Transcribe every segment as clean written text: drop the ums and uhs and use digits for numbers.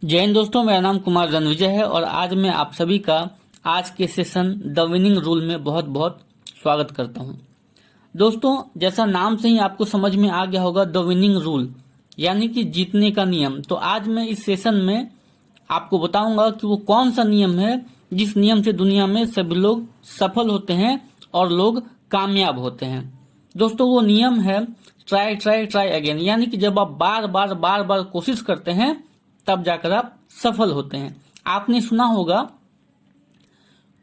जय हिंद दोस्तों, मेरा नाम कुमार रणविजय है और आज मैं आप सभी का आज के सेशन द विनिंग रूल में बहुत बहुत स्वागत करता हूं। दोस्तों, जैसा नाम से ही आपको समझ में आ गया होगा, द विनिंग रूल यानी कि जीतने का नियम। तो आज मैं इस सेशन में आपको बताऊंगा कि वो कौन सा नियम है जिस नियम से दुनिया में सभी लोग सफल होते हैं और लोग कामयाब होते हैं। दोस्तों, वो नियम है ट्राई ट्राई ट्राई अगेन, यानी कि जब आप बार बार कोशिश करते हैं तब जाकर आप सफल होते हैं। आपने सुना होगा,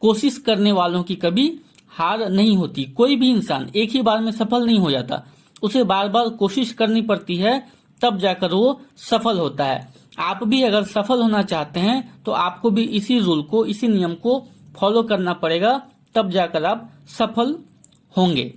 कोशिश करने वालों की कभी हार नहीं होती। कोई भी इंसान एक ही बार में सफल नहीं हो जाता, उसे बार बार कोशिश करनी पड़ती है, तब जाकर वो सफल होता है। आप भी अगर सफल होना चाहते हैं तो आपको भी इसी रूल को, इसी नियम को फॉलो करना पड़ेगा, तब जाकर आप सफल होंगे।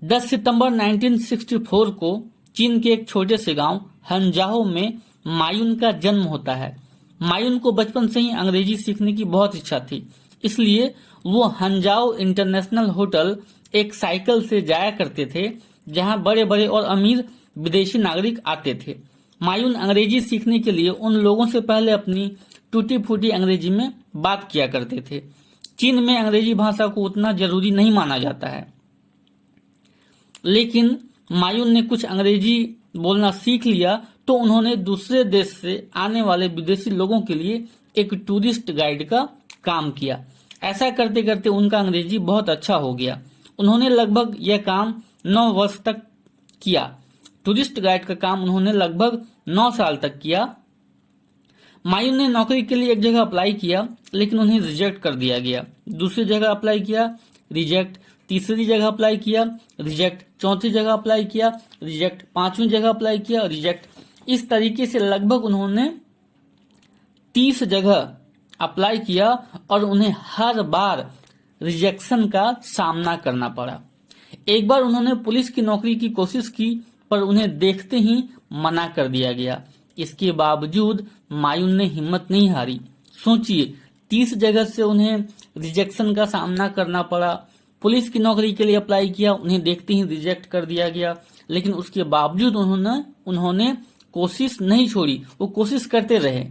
10 सितंबर 1964 को चीन के एक छोटे से गांव हंजाओ में मायून का जन्म होता है। मायून को बचपन से ही अंग्रेजी सीखने की बहुत इच्छा थी, इसलिए वो हंजाओ इंटरनेशनल होटल एक साइकिल से जाया करते थे, जहां बड़े बड़े और अमीर विदेशी नागरिक आते थे। मायून अंग्रेजी सीखने के लिए उन लोगों से पहले अपनी टूटी फूटी अंग्रेजी में बात किया करते थे। चीन में अंग्रेजी भाषा को उतना जरूरी नहीं माना जाता है, लेकिन मायून ने कुछ अंग्रेजी बोलना सीख लिया तो उन्होंने दूसरे देश से आने वाले विदेशी लोगों के लिए एक टूरिस्ट गाइड का काम किया। ऐसा करते करते उनका अंग्रेजी बहुत अच्छा हो गया। उन्होंने लगभग यह काम 9 वर्ष तक किया। टूरिस्ट गाइड का काम उन्होंने लगभग 9 साल तक किया। मायून ने नौकरी के लिए एक जगह अप्लाई किया, लेकिन उन्हें रिजेक्ट कर दिया गया। दूसरी जगह अप्लाई किया, रिजेक्ट। तीसरी जगह अप्लाई किया, रिजेक्ट। चौथी जगह अप्लाई किया, रिजेक्ट। पांचवी जगह अप्लाई किया, रिजेक्ट। इस तरीके से लगभग उन्होंने 30 जगह अप्लाई किया और उन्हें हर बार रिजेक्शन का सामना करना पड़ा। एक बार उन्होंने पुलिस की नौकरी की कोशिश की, पर उन्हें देखते ही मना कर दिया गया। इसके बावजूद मायून ने हिम्मत नहीं हारी। सोचिए, 30 जगह से उन्हें रिजेक्शन का सामना करना पड़ा, पुलिस की नौकरी के लिए अप्लाई किया, उन्हें देखते ही रिजेक्ट कर दिया गया, लेकिन उसके बावजूद उन्होंने कोशिश नहीं छोड़ी, वो कोशिश करते रहे।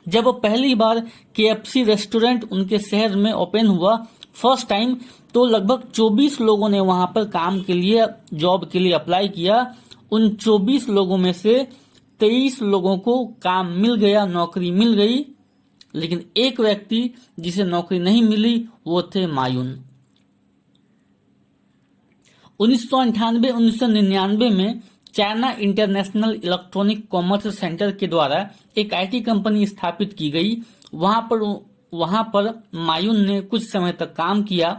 जब पहली बार KFC रेस्टोरेंट उनके शहर में ओपन हुआ फर्स्ट टाइम, तो लगभग 24 लोगों ने वहां पर काम के लिए, जॉब के लिए अप्लाई किया। उन 24 लोगों में से 23 लोगों को काम मिल गया, नौकरी मिल गई, लेकिन एक व्यक्ति जिसे नौकरी नहीं मिली वो थे मायून। 1998-1999 में China international electronic commerce centre के द्वारा एक IT कंपनी स्थापित की गई। वहां पर मायून ने कुछ समय तक काम किया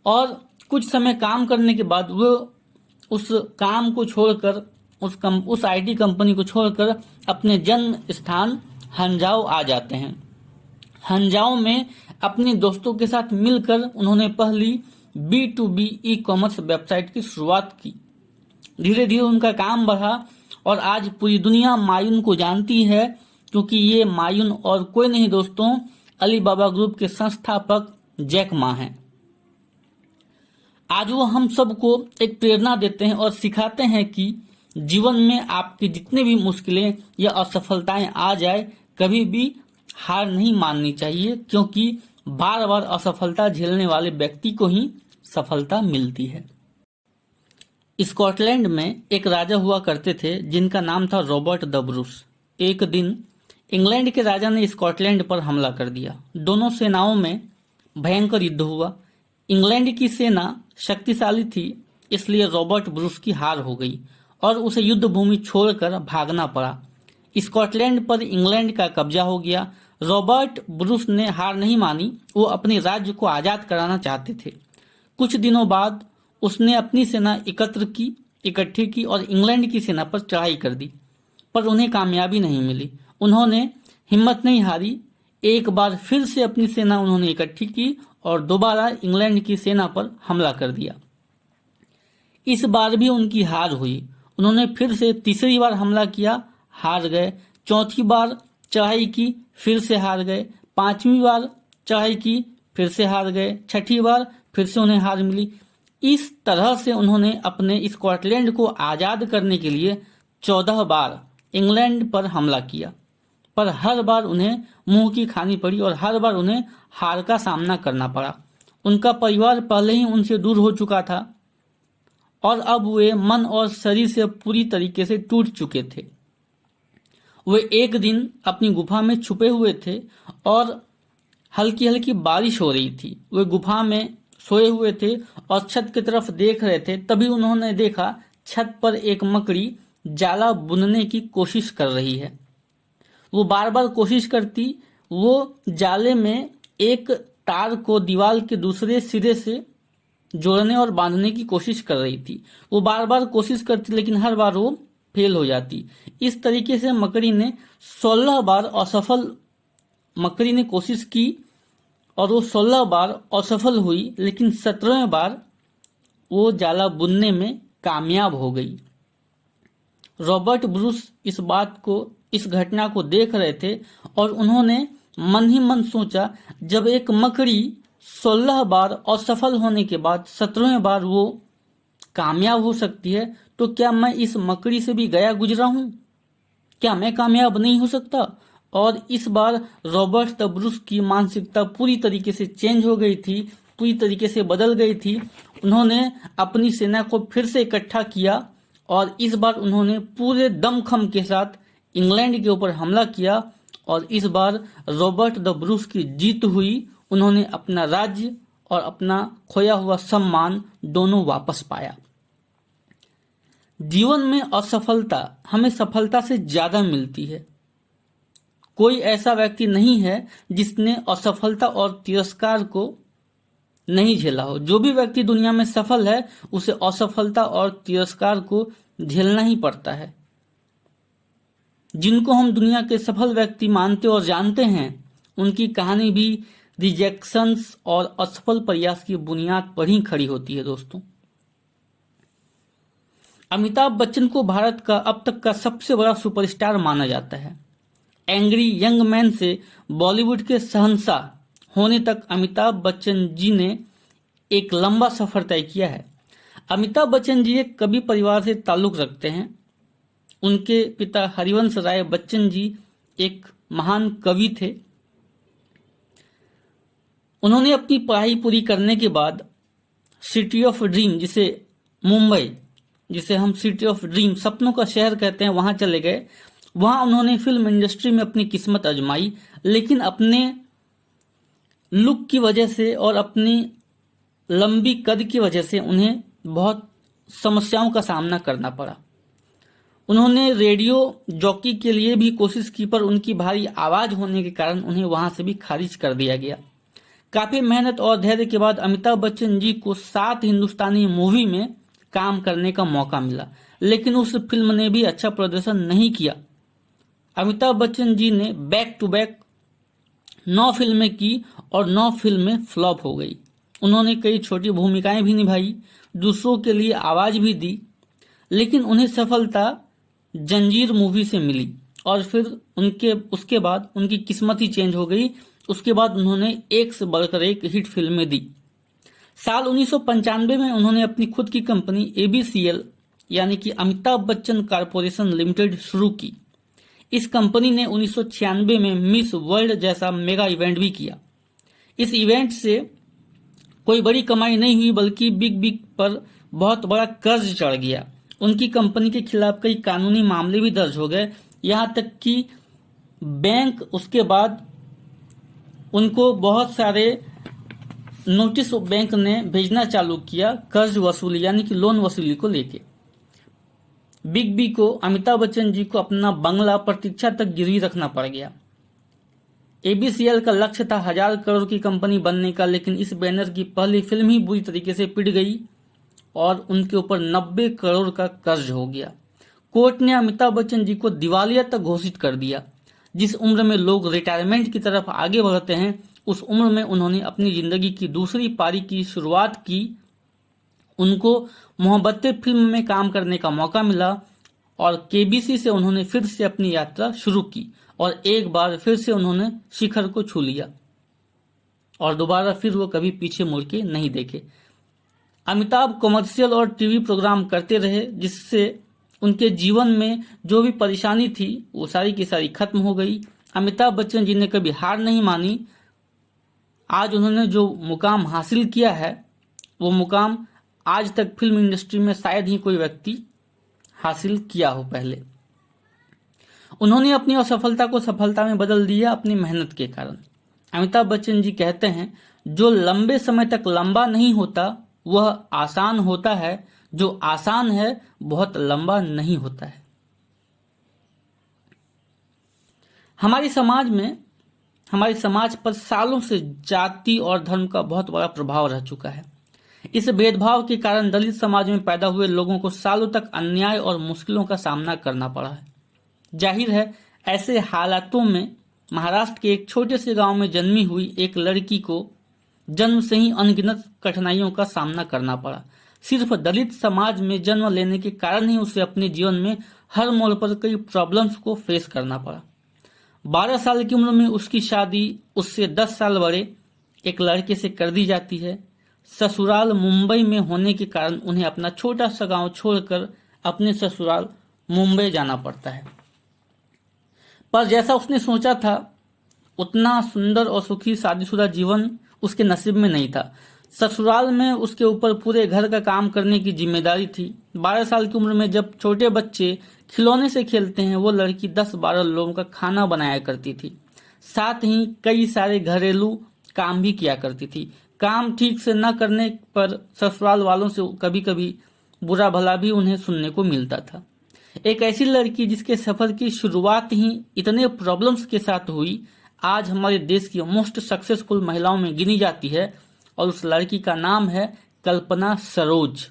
और कुछ समय काम करने के बाद वो उस काम को छोड़कर, उस IT कंपनी को छोड़कर अपने जन्म स्थान हंजाओ आ जाते हैं। हंजाओ में अपने दोस्तों के साथ मिलकर उन्होंने पहली B2B ई-कॉमर्स वेबसाइट की शुरुआत की। धीरे धीरे उनका काम बढ़ा और आज पूरी दुनिया मायून को जानती है, क्योंकि ये मायून और कोई नहीं दोस्तों, अलीबाबा ग्रुप के संस्थापक जैक मा हैं। आज वो हम सबको एक प्रेरणा देते हैं और सिखाते हैं कि जीवन में आपकी जितनी भी मुश्किलें या असफलताएं आ जाए, कभी भी हार नहीं माननी चाहिए, क्योंकि बार बार असफलता झेलने वाले व्यक्ति को ही सफलता मिलती है। स्कॉटलैंड में एक राजा हुआ करते थे जिनका नाम था रॉबर्ट द ब्रूस। एक दिन इंग्लैंड के राजा ने स्कॉटलैंड पर हमला कर दिया। दोनों सेनाओं में भयंकर युद्ध हुआ। इंग्लैंड की सेना शक्तिशाली थी, इसलिए रॉबर्ट ब्रूस की हार हो गई और उसे युद्ध भूमि छोड़कर भागना पड़ा। स्कॉटलैंड पर इंग्लैंड का कब्जा हो गया। रॉबर्ट ब्रूस ने हार नहीं मानी, वो अपने राज्य को आजाद कराना चाहते थे। कुछ दिनों बाद उसने अपनी सेना इकट्ठी की और इंग्लैंड की सेना पर चढ़ाई कर दी, पर उन्हें कामयाबी नहीं मिली। उन्होंने हिम्मत नहीं हारी। एक बार फिर से अपनी सेना उन्होंने इकट्ठी की और दोबारा इंग्लैंड की सेना पर हमला कर दिया। इस बार भी उनकी हार हुई। उन्होंने फिर से तीसरी बार हमला किया, हार गए। चौथी बार चढ़ाई की, फिर से हार गए। पांचवी बार चढ़ाई की, फिर से हार गए। छठी बार फिर से उन्हें हार मिली। इस तरह से उन्होंने अपने स्कॉटलैंड को आजाद करने के लिए 14 बार इंग्लैंड पर हमला किया, पर हर बार उन्हें मुंह की खानी पड़ी और हर बार उन्हें हार का सामना करना पड़ा। उनका परिवार पहले ही उनसे दूर हो चुका था और अब वे मन और शरीर से पूरी तरीके से टूट चुके थे। वे एक दिन अपनी गुफा में छुपे हुए थे और हल्की हल्की बारिश हो रही थी। वे गुफा में सोए हुए थे और छत की तरफ देख रहे थे। तभी उन्होंने देखा छत पर एक मकड़ी जाला बुनने की कोशिश कर रही है। वो बार बार कोशिश करती, वो जाले में एक तार को दीवार के दूसरे सिरे से जोड़ने और बांधने की कोशिश कर रही थी। वो बार बार कोशिश करती लेकिन हर बार वो फेल हो जाती। इस तरीके से मकड़ी ने 16 बार असफल मकड़ी ने कोशिश की और वो 16 बार असफल हुई, लेकिन 17वें बार वो जाला बुनने में कामयाब हो गई। रॉबर्ट ब्रूस इस घटना को देख रहे थे और उन्होंने मन ही मन सोचा, जब एक मकड़ी 16 बार असफल होने के बाद 17वें बार वो कामयाब हो सकती है, तो क्या मैं इस मकड़ी से भी गया गुजरा हूं? क्या मैं कामयाब नहीं हो सकता? और इस बार रॉबर्ट द ब्रूस की मानसिकता पूरी तरीके से चेंज हो गई थी, पूरी तरीके से बदल गई थी। उन्होंने अपनी सेना को फिर से इकट्ठा किया और इस बार उन्होंने पूरे दमखम के साथ इंग्लैंड के ऊपर हमला किया और इस बार रॉबर्ट द ब्रूस की जीत हुई। उन्होंने अपना राज्य और अपना खोया हुआ सम्मान दोनों वापस पाया। जीवन में असफलता हमें सफलता से ज्यादा मिलती है। कोई ऐसा व्यक्ति नहीं है जिसने असफलता और तिरस्कार को नहीं झेला हो। जो भी व्यक्ति दुनिया में सफल है उसे असफलता और तिरस्कार को झेलना ही पड़ता है। जिनको हम दुनिया के सफल व्यक्ति मानते और जानते हैं, उनकी कहानी भी रिजेक्शंस और असफल प्रयास की बुनियाद पर ही खड़ी होती है। दोस्तों, अमिताभ बच्चन को भारत का अब तक का सबसे बड़ा सुपरस्टार माना जाता है। एंग्री यंग मैन से बॉलीवुड के शहंशाह होने तक अमिताभ बच्चन जी ने एक लंबा सफर तय किया है। अमिताभ बच्चन जी एक कवि परिवार से ताल्लुक रखते हैं। उनके पिता हरिवंश राय बच्चन जी एक महान कवि थे। उन्होंने अपनी पढ़ाई पूरी करने के बाद सिटी ऑफ ड्रीम, मुंबई जिसे हम सिटी ऑफ ड्रीम सपनों का शहर कहते हैं, वहां चले गए। वहां उन्होंने फिल्म इंडस्ट्री में अपनी किस्मत आजमाई, लेकिन अपने लुक की वजह से और अपनी लंबी कद की वजह से उन्हें बहुत समस्याओं का सामना करना पड़ा। उन्होंने रेडियो जॉकी के लिए भी कोशिश की, पर उनकी भारी आवाज होने के कारण उन्हें वहां से भी खारिज कर दिया गया। काफी मेहनत और धैर्य के बाद अमिताभ बच्चन जी को 7 हिंदुस्तानी मूवी में काम करने का मौका मिला, लेकिन उस फिल्म ने भी अच्छा प्रदर्शन नहीं किया। अमिताभ बच्चन जी ने बैक टू बैक 9 फिल्में की और 9 फिल्में फ्लॉप हो गई। उन्होंने कई छोटी भूमिकाएं भी निभाई, दूसरों के लिए आवाज भी दी, लेकिन उन्हें सफलता जंजीर मूवी से मिली और फिर उसके बाद उनकी किस्मत ही चेंज हो गई। उसके बाद उन्होंने एक से बढ़कर एक हिट फिल्में दी। साल 1995 में उन्होंने अपनी खुद की कंपनी ABCL यानी कि अमिताभ बच्चन कारपोरेशन लिमिटेड शुरू की। इस कंपनी ने 1996 में मिस वर्ल्ड जैसा मेगा इवेंट भी किया। इस इवेंट से कोई बड़ी कमाई नहीं हुई, बल्कि बिग बिग पर बहुत बड़ा कर्ज चढ़ गया। उनकी कंपनी के खिलाफ कई कानूनी मामले भी दर्ज हो गए, यहां तक कि बैंक उसके बाद उनको बहुत सारे नोटिस बैंक ने भेजना चालू किया कर्ज वसूली यानी कि लोन वसूली को लेके। बिग बी को अमिताभ बच्चन जी को अपना बंगला प्रतीक्षा तक गिरवी रखना पड़ गया। ABCL का लक्ष्य था 1000 करोड़ की कंपनी बनने का, लेकिन इस बैनर की पहली फिल्म ही बुरी तरीके से पिट गई और उनके ऊपर 90 करोड़ का कर्ज हो गया। कोर्ट ने अमिताभ बच्चन जी को दिवालिया तक घोषित कर दिया। जिस उम्र में लोग रिटायरमेंट की तरफ आगे बढ़ते हैं, उस उम्र में उन्होंने अपनी जिंदगी की दूसरी पारी की शुरुआत की। उनको मोहब्बतें फिल्म में काम करने का मौका मिला और KBC से उन्होंने फिर से अपनी यात्रा शुरू की और एक बार फिर से उन्होंने शिखर को छू लिया और दोबारा फिर वो कभी पीछे मुड़ के नहीं देखे। अमिताभ कमर्शियल और टीवी प्रोग्राम करते रहे, जिससे उनके जीवन में जो भी परेशानी थी वो सारी की सारी खत्म हो गई। अमिताभ बच्चन जी ने कभी हार नहीं मानी। आज उन्होंने जो मुकाम हासिल किया है वो मुकाम आज तक फिल्म इंडस्ट्री में शायद ही कोई व्यक्ति हासिल किया हो पहले। उन्होंने अपनी असफलता को सफलता में बदल दिया अपनी मेहनत के कारण। अमिताभ बच्चन जी कहते हैं, जो लंबे समय तक लंबा नहीं होता वह आसान होता है, जो आसान है बहुत लंबा नहीं होता है। हमारे समाज पर सालों से जाति और धर्म का बहुत बड़ा प्रभाव रह चुका है। इस भेदभाव के कारण दलित समाज में पैदा हुए लोगों को सालों तक अन्याय और मुश्किलों का सामना करना पड़ा है। जाहिर है, ऐसे हालातों में महाराष्ट्र के एक छोटे से गांव में जन्मी हुई एक लड़की को जन्म से ही अनगिनत कठिनाइयों का सामना करना पड़ा। सिर्फ दलित समाज में जन्म लेने के कारण ही उसे अपने जीवन में हर मोड़ पर कई प्रॉब्लम्स को फेस करना पड़ा। 12 साल की उम्र में उसकी शादी उससे 10 साल बड़े एक लड़के से कर दी जाती है। ससुराल मुंबई में होने के कारण उन्हें अपना छोटा सा गांव छोड़कर अपने ससुराल मुंबई जाना पड़ता है। पर जैसा उसने सोचा था उतना सुंदर और सुखी शादीशुदा जीवन उसके नसीब में नहीं था। ससुराल में उसके ऊपर पूरे घर का काम करने की जिम्मेदारी थी। 12 साल की उम्र में जब छोटे बच्चे खिलौने से खेलते हैं, वो लड़की 10-12 लोगों का खाना बनाया करती थी। साथ ही कई सारे घरेलू काम भी किया करती थी। काम ठीक से न करने पर ससुराल वालों से कभी कभी बुरा भला भी उन्हें सुनने को मिलता था। एक ऐसी लड़की जिसके सफर की शुरुआत ही इतने प्रॉब्लम्स के साथ हुई, आज हमारे देश की मोस्ट सक्सेसफुल महिलाओं में गिनी जाती है और उस लड़की का नाम है कल्पना सरोज।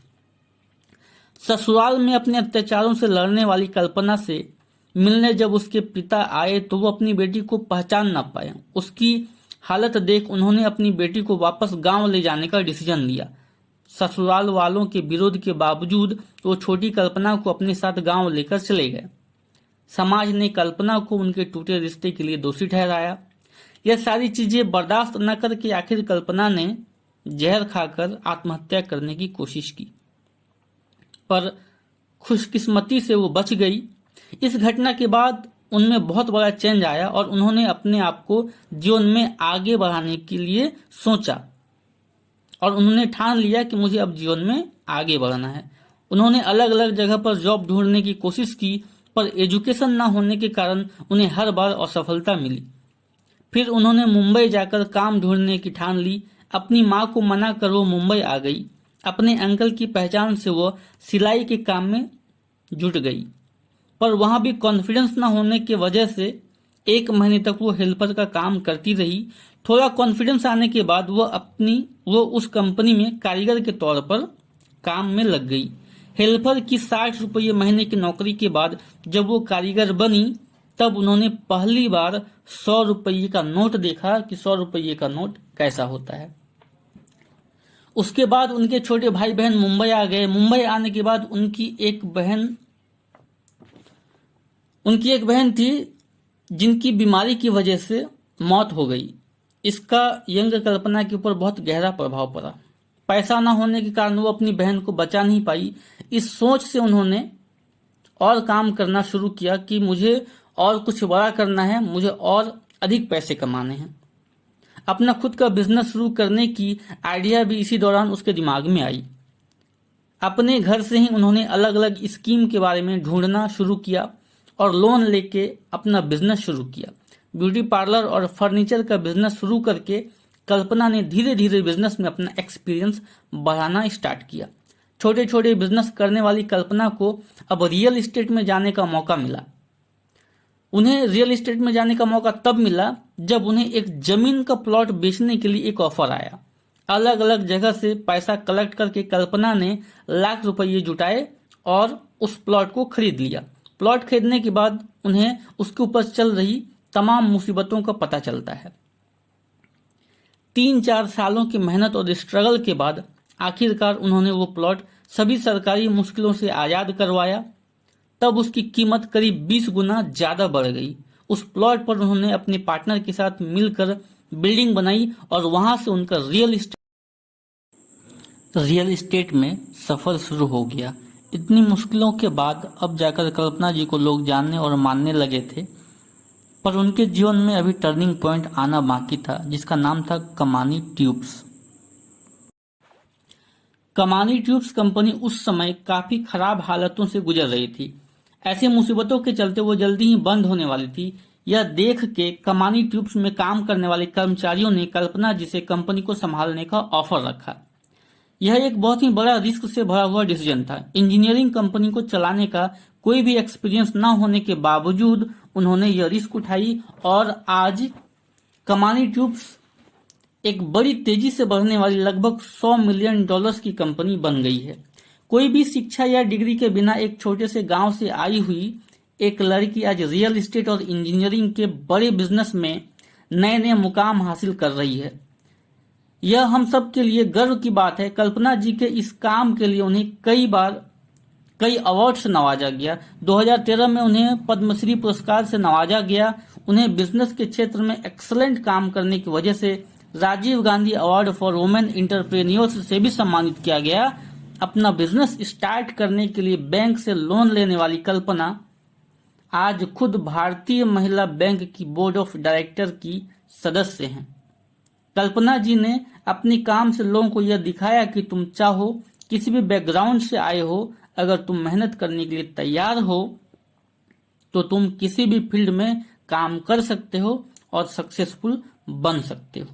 ससुराल में अपने अत्याचारों से लड़ने वाली कल्पना से मिलने जब उसके पिता आए तो वो अपनी बेटी को पहचान ना पाए। उसकी हालत देख उन्होंने अपनी बेटी को वापस गांव ले जाने का डिसीजन लिया। ससुराल वालों के विरोध के बावजूद वो छोटी कल्पना को अपने साथ गांव लेकर चले गए। समाज ने कल्पना को उनके टूटे रिश्ते के लिए दोषी ठहराया। यह सारी चीजें बर्दाश्त न करके आखिर कल्पना ने जहर खाकर आत्महत्या करने की कोशिश की, पर खुशकिस्मती से वो बच गई। इस घटना के बाद उनमें बहुत बड़ा चेंज आया और उन्होंने अपने आप को जीवन में आगे बढ़ाने के लिए सोचा और उन्होंने ठान लिया कि मुझे अब जीवन में आगे बढ़ना है। उन्होंने अलग अलग जगह पर जॉब ढूंढने की कोशिश की, पर एजुकेशन ना होने के कारण उन्हें हर बार असफलता मिली। फिर उन्होंने मुंबई जाकर काम ढूंढने की ठान ली। अपनी माँ को मना कर वो मुंबई आ गई। अपने अंकल की पहचान से वो सिलाई के काम में जुट गई, पर वहां भी कॉन्फिडेंस ना होने की वजह से 1 महीने तक वो हेल्पर का काम करती रही। थोड़ा कॉन्फिडेंस आने के बाद वो उस कंपनी में कारीगर के तौर पर काम में लग गई। हेल्पर की 60 रुपये महीने की नौकरी के बाद जब वो कारीगर बनी तब उन्होंने पहली बार 100 रुपये का नोट देखा कि 100 रुपये का नोट कैसा होता है। उसके बाद उनके छोटे भाई बहन मुंबई आ गए। मुंबई आने के बाद उनकी एक बहन थी जिनकी बीमारी की वजह से मौत हो गई। इसका यंग कल्पना के ऊपर बहुत गहरा प्रभाव पड़ा। पैसा ना होने के कारण वो अपनी बहन को बचा नहीं पाई। इस सोच से उन्होंने और काम करना शुरू किया कि मुझे और कुछ बड़ा करना है, मुझे और अधिक पैसे कमाने हैं। अपना खुद का बिजनेस शुरू करने की आइडिया भी इसी दौरान उसके दिमाग में आई। अपने घर से ही उन्होंने अलग अलग स्कीम के बारे में ढूंढना शुरू किया और लोन लेके अपना बिजनेस शुरू किया। ब्यूटी पार्लर और फर्नीचर का बिजनेस शुरू करके कल्पना ने धीरे धीरे बिजनेस में अपना एक्सपीरियंस बढ़ाना स्टार्ट किया। छोटे छोटे बिजनेस करने वाली कल्पना को अब रियल एस्टेट में जाने का मौका मिला। उन्हें रियल एस्टेट में जाने का मौका तब मिला जब उन्हें एक जमीन का प्लॉट बेचने के लिए एक ऑफर आया। अलग अलग जगह से पैसा कलेक्ट करके कल्पना ने लाख रुपये जुटाए और उस प्लॉट को खरीद लिया। प्लॉट खरीदने के बाद उन्हें उसके ऊपर चल रही तमाम मुसीबतों का पता चलता है। 3-4 सालों की मेहनत और स्ट्रगल के बाद आखिरकार उन्होंने वो प्लॉट सभी सरकारी मुश्किलों से आजाद करवाया। तब उसकी कीमत करीब 20 गुना ज्यादा बढ़ गई। उस प्लॉट पर उन्होंने अपने पार्टनर के साथ मिलकर बिल्डिंग बनाई और वहां से उनका रियल एस्टेट में सफर शुरू हो गया। इतनी मुश्किलों के बाद अब जाकर कल्पना जी को लोग जानने और मानने लगे थे, पर उनके जीवन में अभी टर्निंग पॉइंट आना बाकी था, जिसका नाम था कमानी ट्यूब्स। कमानी ट्यूब्स कंपनी उस समय काफी खराब हालतों से गुजर रही थी। ऐसे मुसीबतों के चलते वो जल्दी ही बंद होने वाली थी। यह देख के कमानी ट्यूब्स में काम करने वाले कर्मचारियों ने कल्पना जी से कंपनी को संभालने का ऑफर रखा। यह एक बहुत ही बड़ा रिस्क से भरा हुआ डिसीजन था। इंजीनियरिंग कंपनी को चलाने का कोई भी एक्सपीरियंस न होने के बावजूद उन्होंने यह रिस्क उठाई और आज कमानी ट्यूब्स एक बड़ी तेजी से बढ़ने वाली लगभग $100 मिलियन की कंपनी बन गई है। कोई भी शिक्षा या डिग्री के बिना एक छोटे से गांव से आई हुई एक लड़की आज रियल एस्टेट और इंजीनियरिंग के बड़े बिजनेस में नए नए मुकाम हासिल कर रही है। यह हम सब के लिए गर्व की बात है। कल्पना जी के इस काम के लिए उन्हें कई अवार्ड से नवाजा गया। 2013 में उन्हें पद्मश्री पुरस्कार से नवाजा गया। उन्हें बिजनेस के क्षेत्र में एक्सलेंट काम करने की वजह से Rajiv Gandhi award for women entrepreneurs से भी सम्मानित किया गया। अपना बिजनेस स्टार्ट करने के लिए बैंक से लोन लेने वाली कल्पना आज खुद भारतीय महिला बैंक की बोर्ड ऑफ डायरेक्टर की सदस्य हैं। कल्पना जी ने अपने काम से लोगों को यह दिखाया कि तुम चाहो किसी भी बैकग्राउंड से आए हो, अगर तुम मेहनत करने के लिए तैयार हो तो तुम किसी भी फील्ड में काम कर सकते हो और सक्सेसफुल बन सकते हो।